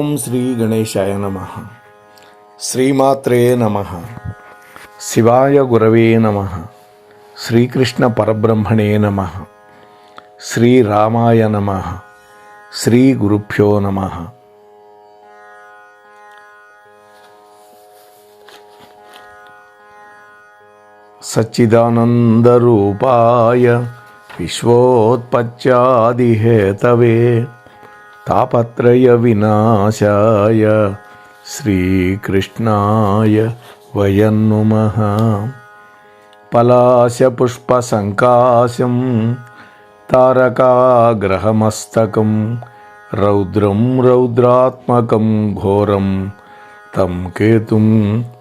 ఓం శ్రీ గణేశాయ నమః. శ్రీమాత్రే నమః. శివాయ గురవే నమః. శ్రీకృష్ణ పరబ్రహ్మణే నమః. శ్రీరామాయ నమః. శ్రీ గురుభ్యో నమః. సచ్చిదానందరూపాయ విశ్వోత్పత్యాదిహేతవే తాపత్రయ వినాశాయ శ్రీకృష్ణాయ వయం నమః. పలాశపుష్పసంకాశం తారకాగ్రహమస్తకం రౌద్రం రౌద్రాత్మకం ఘోరం తం కేతుం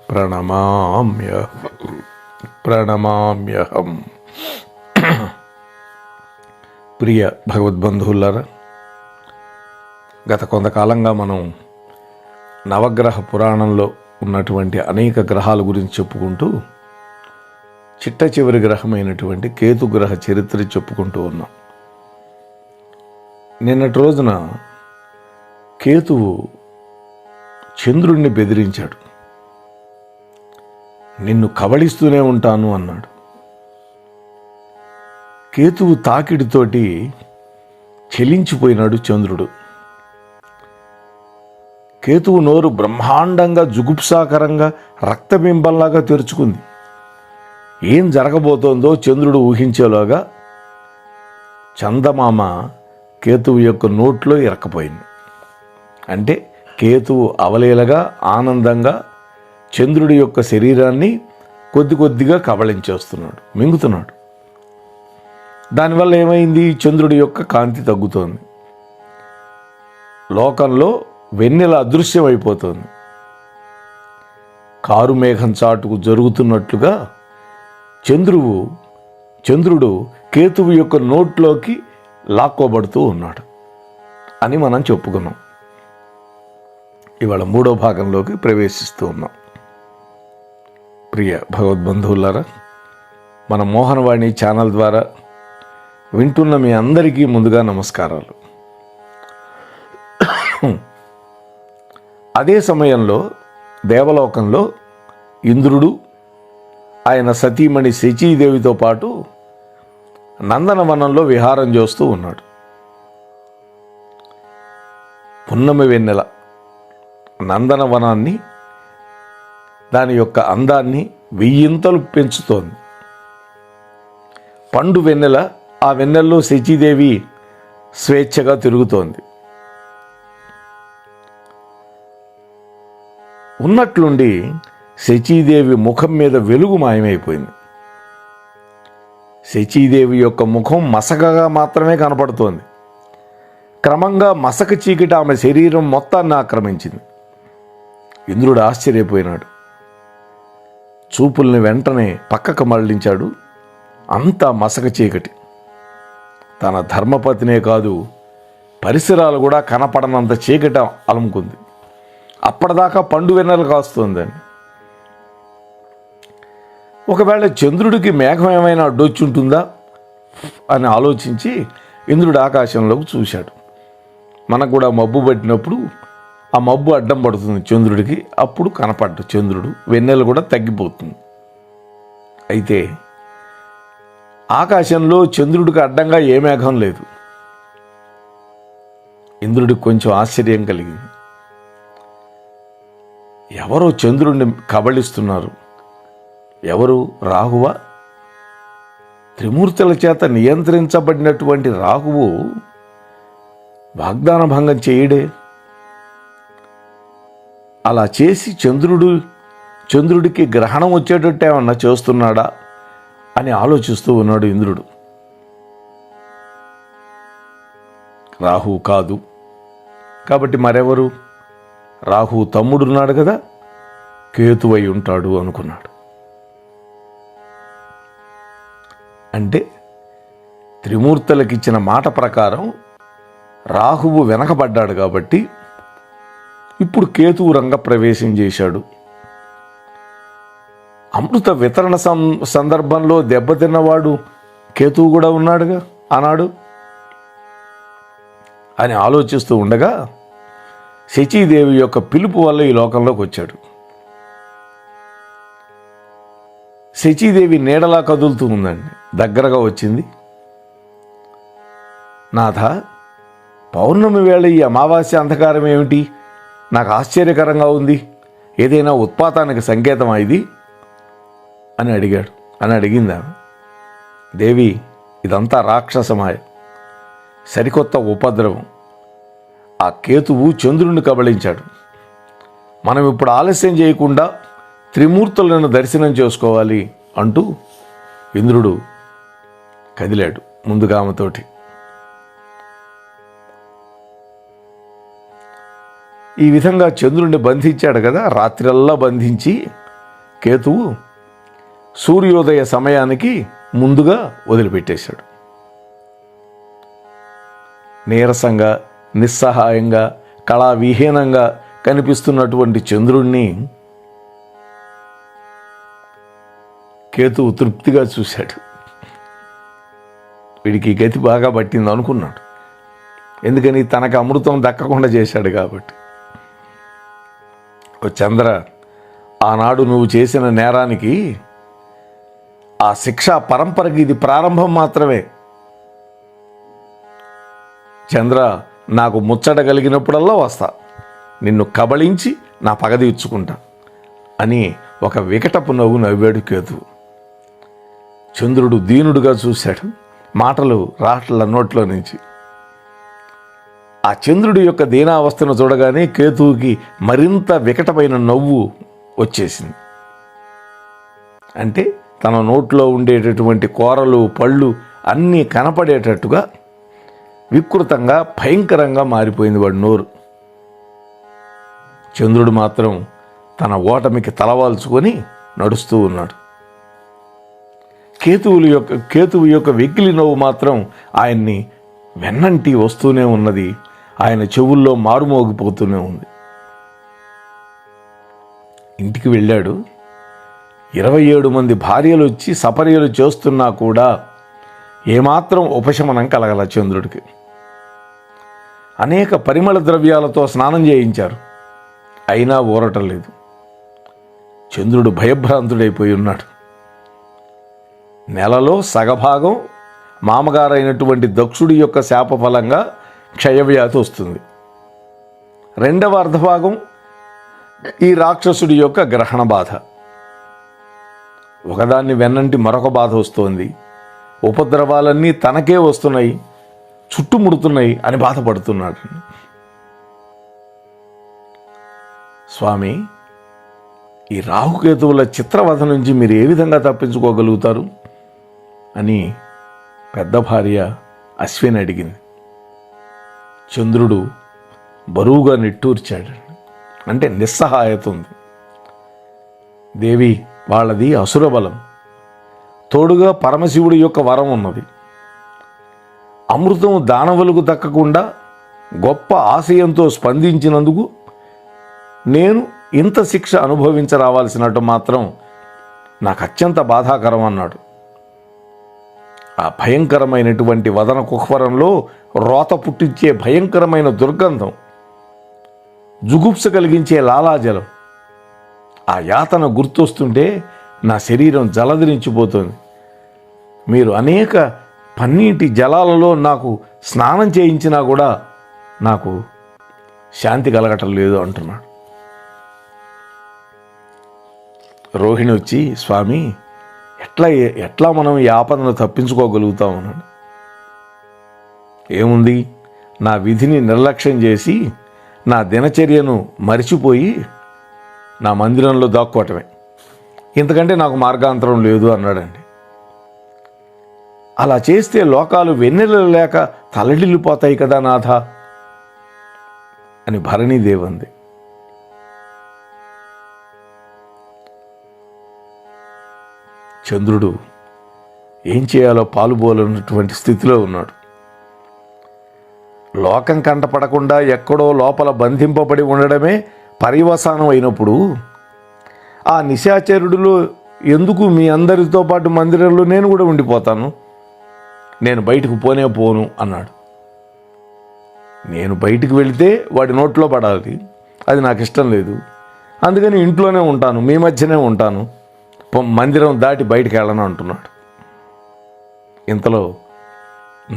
ప్రణమామ్యహం. ప్రియ భగవద్బంధువులారా, గత కొంతకాలంగా మనం నవగ్రహ పురాణంలో ఉన్నటువంటి అనేక గ్రహాల గురించి చెప్పుకుంటూ చిట్ట చివరి గ్రహమైనటువంటి కేతుగ్రహ చరిత్ర చెప్పుకుంటూ ఉన్నాం. నిన్నటి రోజున కేతువు చంద్రుడిని బెదిరించాడు. నిన్ను కబళిస్తూనే ఉంటాను అన్నాడు. కేతువు తాకిడితోటి చెలించిపోయినాడు చంద్రుడు. కేతువు నోరు బ్రహ్మాండంగా జుగుప్సాకరంగా రక్తబింబంలాగా తెరుచుకుంది. ఏం జరగబోతోందో చంద్రుడు ఊహించేలోగా చందమామ కేతువు యొక్క నోట్లో ఇరక్కపోయింది. అంటే కేతువు అవలీలగా ఆనందంగా చంద్రుడి యొక్క శరీరాన్ని కొద్ది కొద్దిగా కబళించేస్తున్నాడు, మింగుతున్నాడు. దానివల్ల ఏమైంది? చంద్రుడి యొక్క కాంతి తగ్గుతోంది. లోకంలో వెన్నెల అదృశ్యమైపోతుంది. కారు మేఘం చాటుకు జరుగుతున్నట్లుగా చంద్రుడు కేతువు యొక్క నోట్లోకి లాక్కోబడుతూ ఉన్నాడు అని మనం చెప్పుకున్నాం. ఇవాళ మూడో భాగంలోకి ప్రవేశిస్తూ ఉన్నాం. ప్రియ భగవద్బంధువులారా, మన మోహనవాణి ఛానల్ ద్వారా వింటున్న మీ అందరికీ ముందుగా నమస్కారాలు. అదే సమయంలో దేవలోకంలో ఇంద్రుడు ఆయన సతీమణి శచీదేవితో పాటు నందనవనంలో విహారం చేస్తూ ఉన్నాడు. పున్నమి వెన్నెల నందనవనాన్ని, దాని యొక్క అందాన్ని వెయ్యింతలు పెంచుతోంది. పండు వెన్నెల, ఆ వెన్నెల్లో శచీదేవి స్వేచ్ఛగా తిరుగుతోంది. ఉన్నట్లుండి శచీదేవి ముఖం మీద వెలుగు మాయమైపోయింది. శచీదేవి యొక్క ముఖం మసకగా మాత్రమే కనపడుతోంది. క్రమంగా మసక చీకటి ఆమె శరీరం మొత్తాన్ని ఆక్రమించింది. ఇంద్రుడు ఆశ్చర్యపోయినాడు. చూపుల్ని వెంటనే పక్కకు మళ్లించాడు. అంతా మసక చీకటి. తన ధర్మపతినే కాదు, పరిసరాలు కూడా కనపడనంత చీకటి అలుముకుంది. అప్పటిదాకా పండు వెన్నెల కాస్తుందండి. ఒకవేళ చంద్రుడికి మేఘం ఏమైనా అడ్డొచ్చి ఉంటుందా అని ఆలోచించి ఇంద్రుడు ఆకాశంలోకి చూశాడు. మనకు కూడా మబ్బు పట్టినప్పుడు ఆ మబ్బు అడ్డం పడుతుంది చంద్రుడికి, అప్పుడు కనపడ్డు చంద్రుడు, వెన్నెల కూడా తగ్గిపోతుంది. అయితే ఆకాశంలో చంద్రుడికి అడ్డంగా ఏ మేఘం లేదు. ఇంద్రుడికి కొంచెం ఆశ్చర్యం కలిగింది. ఎవరో చంద్రుడిని కబళిస్తున్నారు. ఎవరు? రాహువా? త్రిమూర్తుల చేత నియంత్రించబడినటువంటి రాహువు వాగ్దాన భంగం చేయడే. అలా చేసి చంద్రుడికి గ్రహణం వచ్చేటట్టు ఏమన్నా చేస్తున్నాడా అని ఆలోచిస్తూ ఉన్నాడు ఇంద్రుడు. రాహువు కాదు కాబట్టి మరెవరు? రాహువు తమ్ముడున్నాడు కదా, కేతువై ఉంటాడు అనుకున్నాడు. అంటే త్రిమూర్తులకిచ్చిన మాట ప్రకారం రాహువు వెనకబడ్డాడు కాబట్టి ఇప్పుడు కేతువు రంగప్రవేశం చేశాడు. అమృత వితరణ సందర్భంలో దెబ్బతిన్నవాడు కేతువు కూడా ఉన్నాడుగా ఆనాడు అని ఆలోచిస్తూ ఉండగా శచీదేవి యొక్క పిలుపు వల్ల ఈ లోకంలోకి వచ్చాడు. శచీదేవి నీడలా కదులుతూ ఉందండి. దగ్గరగా వచ్చింది. నాథ, పౌర్ణమి వేళ ఈ అమావాస్య అంధకారం ఏమిటి? నాకు ఆశ్చర్యకరంగా ఉంది. ఏదైనా ఉత్పాతానికి సంకేతమా ఇది అని అడిగింది ఆమె. దేవి, ఇదంతా రాక్షసమాయ, సరికొత్త ఉపద్రవం. ఆ కేతువు చంద్రుడిని కబళించాడు. మనం ఇప్పుడు ఆలస్యం చేయకుండా త్రిమూర్తులను దర్శనం చేసుకోవాలి అంటూ ఇంద్రుడు కదిలాడు ముందుగా ఆమెతోటి. ఈ విధంగా చంద్రుడిని బంధించాడు కదా, రాత్రల్లా బంధించి కేతువు సూర్యోదయ సమయానికి ముందుగా వదిలిపెట్టేశాడు. నీరసంగా, నిస్సహాయంగా, కళావిహీనంగా కనిపిస్తున్నటువంటి చంద్రుణ్ణి కేతువు తృప్తిగా చూశాడు. వీడికి గతి బాగా పట్టింది అనుకున్నాడు. ఎందుకని? తనకు అమృతం దక్కకుండా చేశాడు కాబట్టి. ఓ చంద్ర, ఆనాడు నువ్వు చేసిన నేరానికి ఆ శిక్షా పరంపరకి ఇది ప్రారంభం మాత్రమే. చంద్ర, నాకు ముచ్చట కలిగినప్పుడల్లా వస్తా, నిన్ను కబళించి నా పగ తీర్చుకుంటా అని ఒక వికటపు నవ్వు నవ్వాడు కేతువు. చంద్రుడు దీనుడుగా చూశాడు. మాటలు రాట్ల నోట్లో నుంచి. ఆ చంద్రుడి యొక్క దీనావస్థను చూడగానే కేతువుకి మరింత వికటమైన నవ్వు వచ్చేసింది. అంటే తన నోట్లో ఉండేటటువంటి కూరలు, పళ్ళు అన్నీ కనపడేటట్టుగా వికృతంగా, భయంకరంగా మారిపోయింది వాడి నోరు. చంద్రుడు మాత్రం తన ఓటమికి తలవాల్చుకొని నడుస్తూ ఉన్నాడు. కేతువు యొక్క వెకిలి నవ్వు మాత్రం ఆయన్ని వెన్నంటి వస్తూనే ఉన్నది. ఆయన చెవుల్లో మారుమోగిపోతూనే ఉంది. ఇంటికి వెళ్ళాడు. 27 మంది భార్యలు వచ్చి సపర్యలు చేస్తున్నా కూడా ఏమాత్రం ఉపశమనం కలగల చంద్రుడికి. అనేక పరిమళ ద్రవ్యాలతో స్నానం చేయించారు, అయినా ఊరటం లేదు. చంద్రుడు భయభ్రాంతుడైపోయి ఉన్నాడు. నెలలో సగభాగం మామగారైనటువంటి దక్షుడి యొక్క శాప ఫలంగా క్షయవ్యాధి వస్తుంది. రెండవ అర్ధభాగం ఈ రాక్షసుడి యొక్క గ్రహణ బాధ. ఒకదాన్ని వెన్నంటి మరొక బాధ వస్తోంది. ఉపద్రవాలన్నీ తనకే వస్తున్నాయి, చుట్టుముడుతున్నాయి అని బాధపడుతున్నాడు. స్వామి, ఈ రాహుకేతువుల చిత్రవధ నుంచి మీరు ఏ విధంగా తప్పించుకోగలుగుతారు అని పెద్ద భార్య అశ్విని అడిగింది. చంద్రుడు బరువుగా నిట్టూర్చాడు. అంటే నిస్సహాయత ఉంది. దేవి, వాళ్ళది అసుర బలం, తోడుగా పరమశివుడి యొక్క వరం ఉన్నది. అమృతం దానవులకు దక్కకుండా గొప్ప ఆశయంతో స్పందించినందుకు నేను ఇంత శిక్ష అనుభవించరావాల్సినట్టు మాత్రం నాకు అత్యంత బాధాకరం అన్నాడు. ఆ భయంకరమైనటువంటి వదన కుహ్వరంలో రోత పుట్టించే భయంకరమైన దుర్గంధం, జుగుప్స కలిగించే లాలాజలం, ఆ యాతన గుర్తొస్తుంటే నా శరీరం జలధరించిపోతుంది. మీరు అనేక పన్నీటి జలాలలో నాకు స్నానం చేయించినా కూడా నాకు శాంతి కలగటం లేదు అంటున్నాడు. రోహిణి వచ్చి, స్వామి, ఎట్లా మనం ఈ ఆపదను తప్పించుకోగలుగుతాం అన్నాడు. ఏముంది, నా విధిని నిర్లక్ష్యం చేసి నా దినచర్యను మరిచిపోయి నా మందిరంలో దాక్కోవటమే, ఇంతకంటే నాకు మార్గాంతరం లేదు అన్నాడండి. అలా చేస్తే లోకాలు వెన్నెలలు లేక తలడిల్లిపోతాయి కదా నాథ అని భరణీదేవి అంది. చంద్రుడు ఏం చేయాలో పాలుబోలన్నటువంటి స్థితిలో ఉన్నాడు. లోకం కంటపడకుండా ఎక్కడో లోపల బంధింపబడి ఉండడమే పర్యవసానం అయినప్పుడు ఆ నిశాచరుడిలో ఎందుకు మీ అందరితో పాటు మందిరంలో నేను కూడా ఉండిపోతాను, నేను బయటకు పోను అన్నాడు. నేను బయటికి వెళితే వాడి నోట్లో పడాలి, అది నాకు ఇష్టం లేదు. అందుకని ఇంట్లోనే ఉంటాను, మీ మధ్యనే ఉంటాను, మందిరం దాటి బయటికి వెళ్ళను అంటున్నాడు. ఇంతలో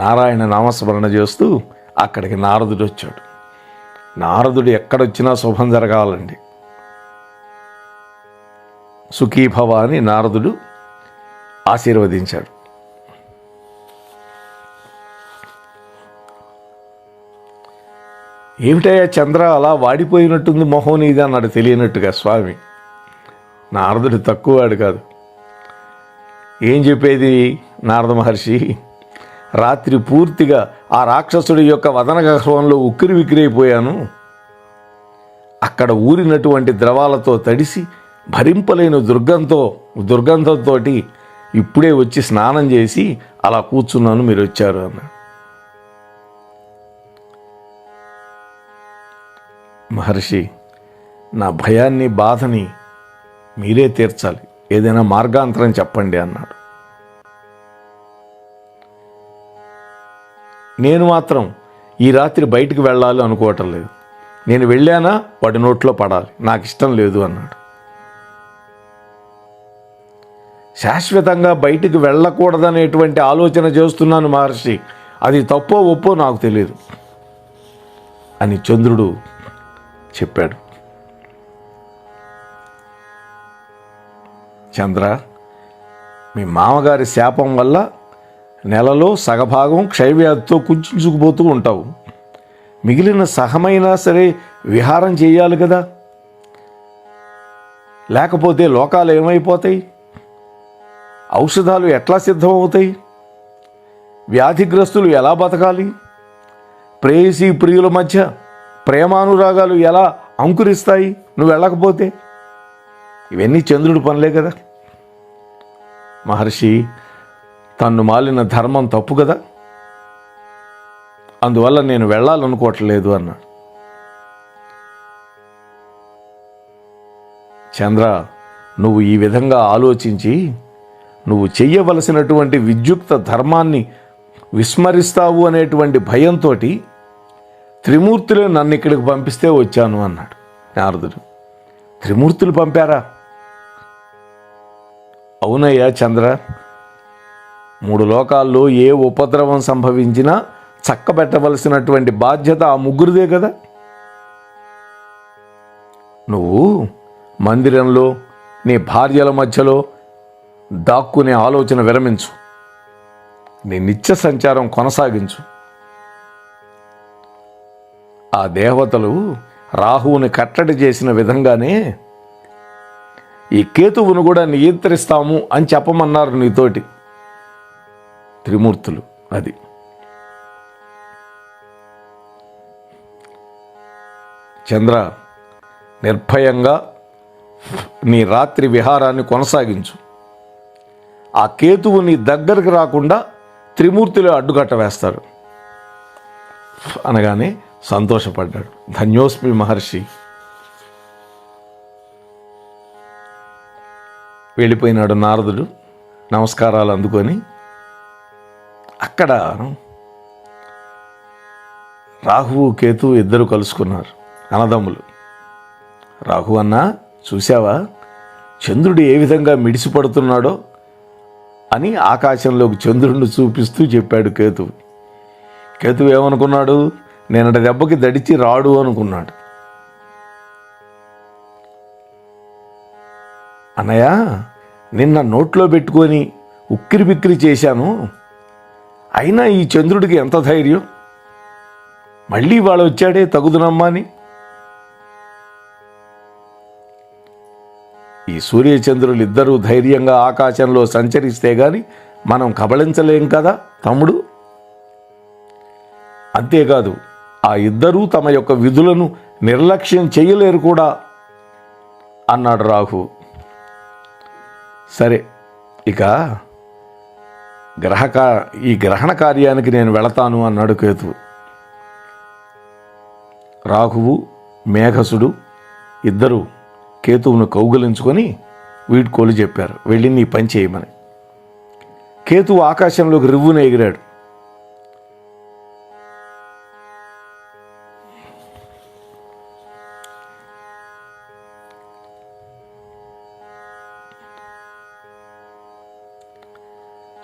నారాయణ నామస్మరణ చేస్తూ అక్కడికి నారదుడు వచ్చాడు. నారదుడు ఎక్కడొచ్చినా శుభం జరగాలండి. సుఖీభవ అని నారదుడు ఆశీర్వదించాడు. ఏమిటయ్యా చంద్ర, అలా వాడిపోయినట్టుంది మొహం నీది అన్నాడు తెలియనట్టుగా స్వామి. నారదుడు తక్కువవాడు కాదు. ఏం చెప్పేది నారద మహర్షి, రాత్రి పూర్తిగా ఆ రాక్షసుడి యొక్క వదన గర్భంలో ఉక్కిరి విక్కిరైపోయాను. అక్కడ ఊరినటువంటి ద్రవాలతో తడిసి భరింపలేని దుర్గంధంతో ఇప్పుడే వచ్చి స్నానం చేసి అలా కూర్చున్నాను, మీరు వచ్చారు అన్నాడు. మహర్షి, నా భయాన్ని బాధని మీరే తీర్చాలి, ఏదైనా మార్గాంతరం చెప్పండి అన్నాడు. నేను మాత్రం ఈ రాత్రి బయటికి వెళ్ళాలి అనుకోవటం లేదు. నేను వెళ్ళానా వాడి నోట్లో పడాలి, నాకు ఇష్టం లేదు అన్నాడు. శాశ్వతంగా బయటికి వెళ్ళకూడదనేటువంటి ఆలోచన చేస్తున్నాను మహర్షి, అది తప్పో ఒప్పో నాకు తెలియదు అని చంద్రుడు చెప్పాడు. చంద్ర, మీ మామగారి శాపం వల్ల నెలలో సగభాగం క్షయవ్యాధితో కుంచుకుపోతూ ఉంటావు. మిగిలిన సగమైనా సరే విహారం చేయాలి కదా, లేకపోతే లోకాలు ఏమైపోతాయి, ఔషధాలు ఎట్లా సిద్ధమవుతాయి, వ్యాధిగ్రస్తులు ఎలా బతకాలి, ప్రేయసీ ప్రియుల మధ్య ప్రేమానురాగాలు ఎలా అంకురిస్తాయి నువ్వు వెళ్ళకపోతే? ఇవన్నీ చంద్రుడి పనులే కదా. మహర్షి, తన్ను మాలిన ధర్మం తప్పు కదా, అందువల్ల నేను వెళ్ళాలనుకోవట్లేదు అన్నాడు. చంద్ర, నువ్వు ఈ విధంగా ఆలోచించి నువ్వు చెయ్యవలసినటువంటి విద్యుక్త ధర్మాన్ని విస్మరిస్తావు అనేటువంటి భయంతో త్రిమూర్తులే నన్ను ఇక్కడికి పంపిస్తే వచ్చాను అన్నాడు నారదుడు. త్రిమూర్తులు పంపారా? అవునయ్యా చంద్ర, 3 లోకాల్లో ఏ ఉపద్రవం సంభవించినా చక్కబెట్టవలసినటువంటి బాధ్యత ఆ ముగ్గురిదే కదా. నువ్వు మందిరంలో నీ భార్యల మధ్యలో దాక్కునే ఆలోచన విరమించు, నీ నిత్య సంచారం కొనసాగించు. ఆ దేవతలు రాహువుని కట్టడి చేసిన విధంగానే ఈ కేతువును కూడా నియంత్రిస్తాము అని చెప్పమన్నారు నీతోటి త్రిమూర్తులు. అది చంద్ర, నిర్భయంగా నీ రాత్రి విహారాన్ని కొనసాగించు. ఆ కేతువు నీ దగ్గరికి రాకుండా త్రిమూర్తులే అడ్డుకట్ట వేస్తారు అనగానే సంతోషపడ్డాడు. ధన్యోస్మి మహర్షి. వెళ్ళిపోయినాడు నారదుడు. నమస్కారాలు అందుకొని అక్కడ రాహువు కేతువు ఇద్దరు కలుసుకున్నారు, అన్నదమ్ములు. రాహు అన్న, చూశావా చంద్రుడు ఏ విధంగా మిడిసిపడుతున్నాడో అని ఆకాశంలోకి చంద్రుడిని చూపిస్తూ చెప్పాడు కేతువు. కేతువు ఏమనుకున్నాడు? నేనటి దెబ్బకి దడిచి రాడు అనుకున్నాడు. అన్నయ్య, నిన్న నోట్లో పెట్టుకొని ఉక్కిరి బిక్కిరి చేశాను, అయినా ఈ చంద్రుడికి ఎంత ధైర్యం, మళ్ళీ వాడు వచ్చాడే తగుదునమ్మా అని. ఈ సూర్యచంద్రులు ఇద్దరూ ధైర్యంగా ఆకాశంలో సంచరిస్తే గాని మనం కబళించలేం కదా తమ్ముడు. అంతేకాదు, ఆ ఇద్దరూ తమ యొక్క విధులను నిర్లక్ష్యం చేయలేరు కూడా అన్నాడు రాహు. సరే, ఇక ఈ గ్రహణ కార్యానికి నేను వెళతాను అన్నాడు కేతువు. రాహువు మేఘసుడు ఇద్దరు కేతువును కౌగిలించుకొని వీడ్కోలు చెప్పారు, వెళ్ళి నీ పని చేయమని. కేతువు ఆకాశంలోకి రివ్వున ఎగిరాడు.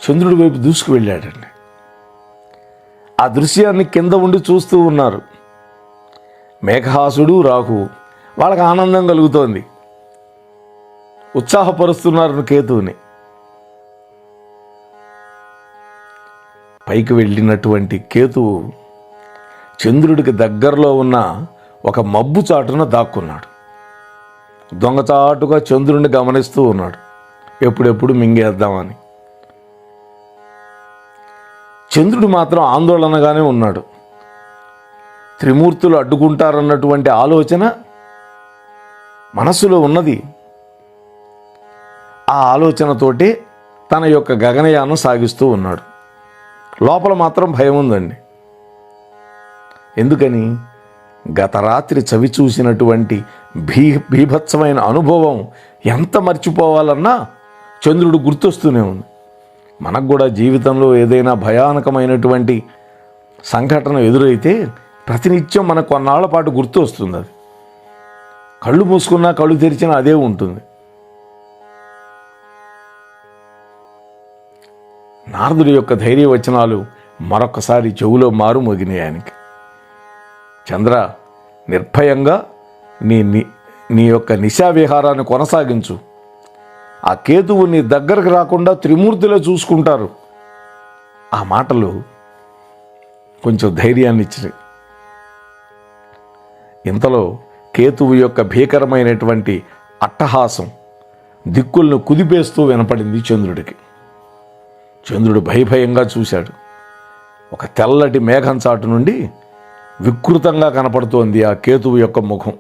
చంద్రుడి వైపు దూసుకు వెళ్ళాడండి. ఆ దృశ్యాన్ని కింద ఉండి చూస్తూ ఉన్నారు మేఘహాసుడు, రాహువు. వాళ్ళకి ఆనందం కలుగుతోంది, ఉత్సాహపరుస్తున్నారు కేతువుని. పైకి వెళ్ళినటువంటి కేతువు చంద్రుడికి దగ్గరలో ఉన్న ఒక మబ్బు చాటున దాక్కున్నాడు. దొంగచాటుగా చంద్రుడిని గమనిస్తూ ఉన్నాడు, ఎప్పుడెప్పుడు మింగేద్దామని. చంద్రుడు మాత్రం ఆందోళనగానే ఉన్నాడు. త్రిమూర్తులు అడ్డుకుంటారన్నటువంటి ఆలోచన మనస్సులో ఉన్నది. ఆ ఆలోచనతోటే తన యొక్క గగనయానం సాగిస్తూ ఉన్నాడు. లోపల మాత్రం భయం ఉందండి. ఎందుకని? గత రాత్రి చవి చూసినటువంటి బీభత్సమైన అనుభవం ఎంత మర్చిపోవాలన్నా చంద్రుడు గుర్తొస్తూనే ఉంది. మనకు కూడా జీవితంలో ఏదైనా భయానకమైనటువంటి సంఘటన ఎదురైతే ప్రతినిత్యం మనకు కొన్నాళ్ల పాటు గుర్తు వస్తుంది. అది కళ్ళు మూసుకున్నా కళ్ళు తెరిచినా అదే ఉంటుంది. నారదుడి యొక్క ధైర్యవచనాలు మరొకసారి చెవులో మారుమోగినాయి ఆయనకి. చంద్ర, నిర్భయంగా నీ యొక్క నిశావిహారాన్ని కొనసాగించు. ఆ కేతువు నీ దగ్గరకు రాకుండా త్రిమూర్తులే చూసుకుంటారు. ఆ మాటలు కొంచెం ధైర్యాన్ని ఇచ్చినాయి. ఇంతలో కేతువు యొక్క భీకరమైనటువంటి అట్టహాసం దిక్కులను కుదిపేస్తూ వినపడింది చంద్రుడికి. చంద్రుడు భయభయంగా చూశాడు. ఒక తెల్లటి మేఘం చాటు నుండి వికృతంగా కనపడుతోంది ఆ కేతువు యొక్క ముఖం.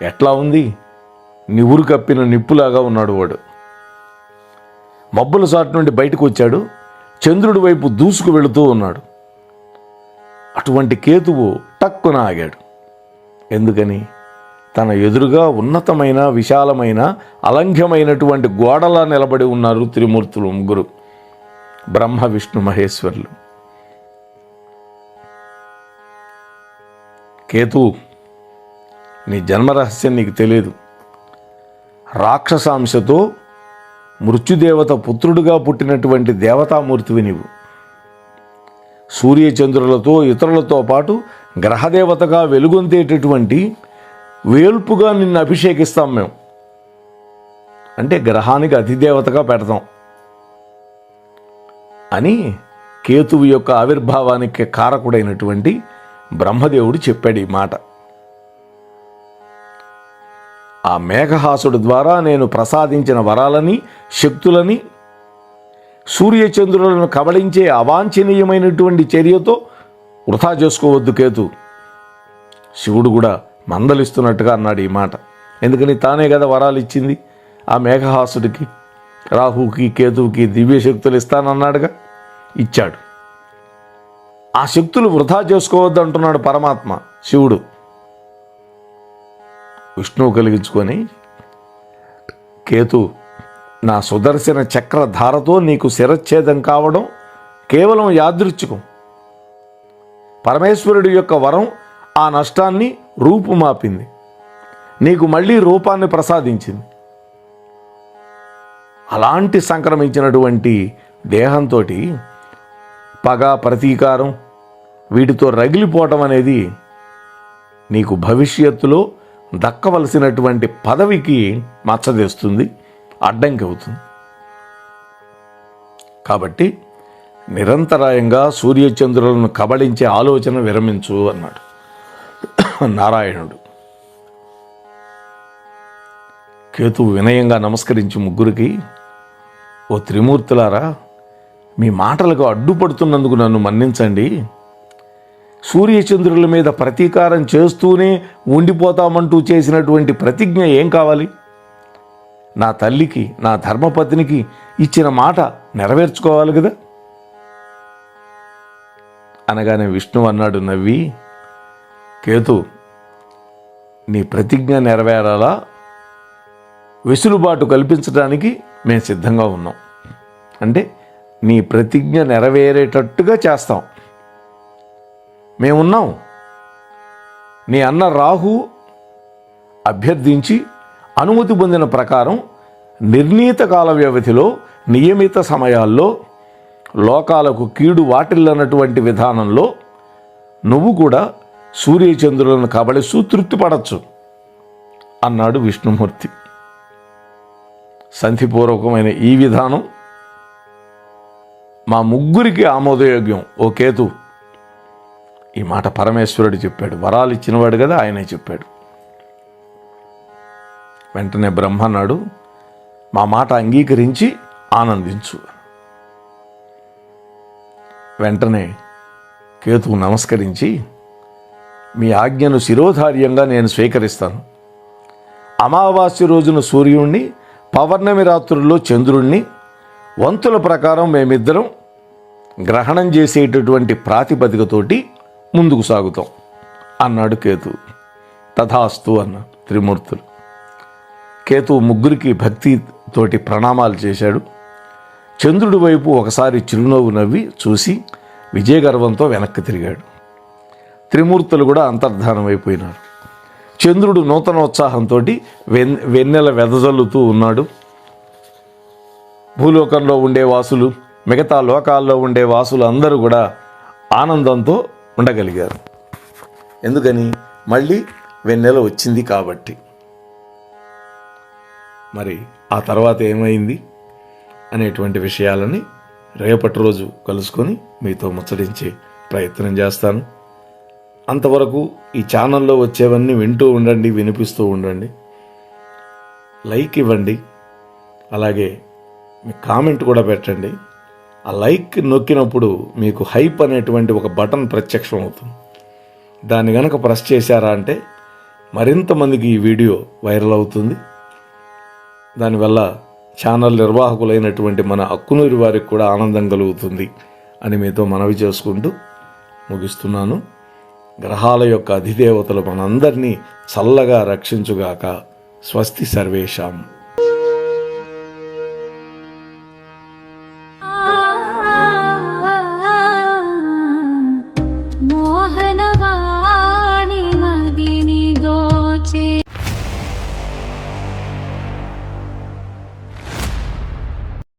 ఎట్లా ఉంది? నివురు కప్పిన నిప్పులాగా ఉన్నాడు వాడు. మబ్బుల చాటు నుండి బయటకు వచ్చాడు, చంద్రుడి వైపు దూసుకు వెళుతూ ఉన్నాడు. అటువంటి కేతువు టక్కున ఆగాడు. ఎందుకని? తన ఎదురుగా ఉన్నతమైన విశాలమైన అలంఘ్యమైనటువంటి గోడలా నిలబడి ఉన్నారు త్రిమూర్తులు, ముగ్గురు, బ్రహ్మ విష్ణు మహేశ్వరులు. కేతు, నీ జన్మరహస్యం నీకు తెలియదు. రాక్షసాంశతో మృత్యుదేవత పుత్రుడుగా పుట్టినటువంటి దేవతామూర్తివి నీవు. సూర్యచంద్రులతో ఇతరులతో పాటు గ్రహదేవతగా వెలుగొందేటటువంటి వేల్పుగా నిన్ను అభిషేకిస్తాం మేము. అంటే గ్రహానికి అధిదేవతగా పెడతాం అని కేతువు యొక్క ఆవిర్భావానికి కారకుడైనటువంటి బ్రహ్మదేవుడు చెప్పాడు ఈ మాట. ఆ మేఘహాసుడు ద్వారా నేను ప్రసాదించిన వరాలని, శక్తులని సూర్యచంద్రులను కబళించే అవాంఛనీయమైనటువంటి చర్యతో వృథా చేసుకోవద్దు కేతు. శివుడు కూడా మందలిస్తున్నట్టుగా అన్నాడు ఈ మాట. ఎందుకని? తానే కదా వరాలు ఇచ్చింది ఆ మేఘహాసుడికి, రాహుకి, కేతువుకి దివ్య శక్తులు ఇస్తానన్నాడుగా, ఇచ్చాడు. ఆ శక్తులు వృథా చేసుకోవద్దు అంటున్నాడు పరమాత్మ శివుడు. విష్ణువు కలిగించుకొని, కేతు, నా సుదర్శన చక్రధారతో నీకు శిరచ్ఛేదం కావడం కేవలం యాదృచ్ఛికం. పరమేశ్వరుడి యొక్క వరం ఆ నష్టాన్ని రూపుమాపింది, నీకు మళ్ళీ రూపాన్ని ప్రసాదించింది. అలాంటి సంక్రమించినటువంటి దేహంతో పగ, ప్రతీకారం వీటితో రగిలిపోవటం అనేది నీకు భవిష్యత్తులో దక్కవలసినటువంటి పదవికి మచ్చదేస్తుంది, అడ్డంకి అవుతుంది. కాబట్టి నిరంతరాయంగా సూర్యచంద్రులను కబళించే ఆలోచన విరమించు అన్నాడు నారాయణుడు. కేతువు వినయంగా నమస్కరించి ముగ్గురికి, ఓ త్రిమూర్తులారా, మీ మాటలకు అడ్డుపడుతున్నందుకు నన్ను మన్నించండి. సూర్యచంద్రుల మీద ప్రతీకారం చేస్తూనే ఉండిపోతామంటూ చేసినటువంటి ప్రతిజ్ఞ ఏం కావాలి? నా తల్లికి, నా ధర్మపత్నికి ఇచ్చిన మాట నెరవేర్చుకోవాలి కదా. అనగానే విష్ణువు అన్నాడు నవ్వి, కేతు, నీ ప్రతిజ్ఞ నెరవేరాలా వెసులుబాటు కల్పించడానికి మేము సిద్ధంగా ఉన్నాం. అంటే నీ ప్రతిజ్ఞ నెరవేరేటట్టుగా చేస్తాం, మేమున్నాం. నీ అన్న రాహు అభ్యర్థించి అనుమతి పొందిన ప్రకారం నిర్ణీత కాల వ్యవధిలో నియమిత సమయాల్లో లోకాలకు కీడు వాటిల్లనటువంటి విధానంలో నువ్వు కూడా సూర్యచంద్రులను కబళిస్తూ తృప్తిపడచ్చు అన్నాడు విష్ణుమూర్తి. సంధిపూర్వకమైన ఈ విధానం మా ముగ్గురికి ఆమోదయోగ్యం ఓ కేతు. ఈ మాట పరమేశ్వరుడు చెప్పాడు. వరాలు ఇచ్చినవాడు కదా, ఆయనే చెప్పాడు. వెంటనే బ్రహ్మ అన్నాడు, మా మాట అంగీకరించి ఆనందించు. వెంటనే కేతువు నమస్కరించి, మీ ఆజ్ఞను శిరోధార్యంగా నేను స్వీకరిస్తాను. అమావాస్య రోజున సూర్యుణ్ణి, పౌర్ణమి రాత్రుల్లో చంద్రుణ్ణి వంతుల ప్రకారం మేమిద్దరం గ్రహణం చేసేటటువంటి ప్రాతిపదికతోటి ముందుకు సాగుతాం అన్నాడు కేతువు. తథాస్తు అన్నాడు త్రిమూర్తులు. కేతువు ముగ్గురికి భక్తితోటి ప్రణామాలు చేశాడు. చంద్రుడి వైపు ఒకసారి చిరునవ్వు నవ్వి చూసి విజయగర్వంతో వెనక్కి తిరిగాడు. త్రిమూర్తులు కూడా అంతర్ధానం అయిపోయినారు. చంద్రుడు నూతనోత్సాహంతో వెన్నెల వెదజల్లుతూ ఉన్నాడు. భూలోకంలో ఉండే వాసులు, మిగతా లోకాల్లో ఉండే వాసులు అందరూ కూడా ఆనందంతో ఉండగలిగారు. ఎందుకని? మళ్ళీ వెన్నెల వచ్చింది కాబట్టి. మరి ఆ తర్వాత ఏమైంది అనేటువంటి విషయాలని రేపటి రోజు కలుసుకొని మీతో ముచ్చటించే ప్రయత్నం చేస్తాను. అంతవరకు ఈ ఛానల్లో వచ్చేవన్నీ వింటూ ఉండండి, వినిపిస్తూ ఉండండి. లైక్ ఇవ్వండి, అలాగే మీ కామెంట్ కూడా పెట్టండి. ఆ లైక్ నొక్కినప్పుడు మీకు హైప్ అనేటువంటి ఒక బటన్ ప్రత్యక్షం అవుతుంది. దాన్ని కనుక ప్రెస్ చేశారా అంటే మరింత మందికి ఈ వీడియో వైరల్ అవుతుంది. దానివల్ల ఛానల్ నిర్వాహకులైనటువంటి మన అక్కునూరి వారికి కూడా ఆనందం కలుగుతుంది అని మీతో మనవి చేసుకుంటూ ముగిస్తున్నాను. గ్రహాల యొక్క అధిదేవతలు మనందరినీ చల్లగా రక్షించుగాక. స్వస్తి సర్వేషాం.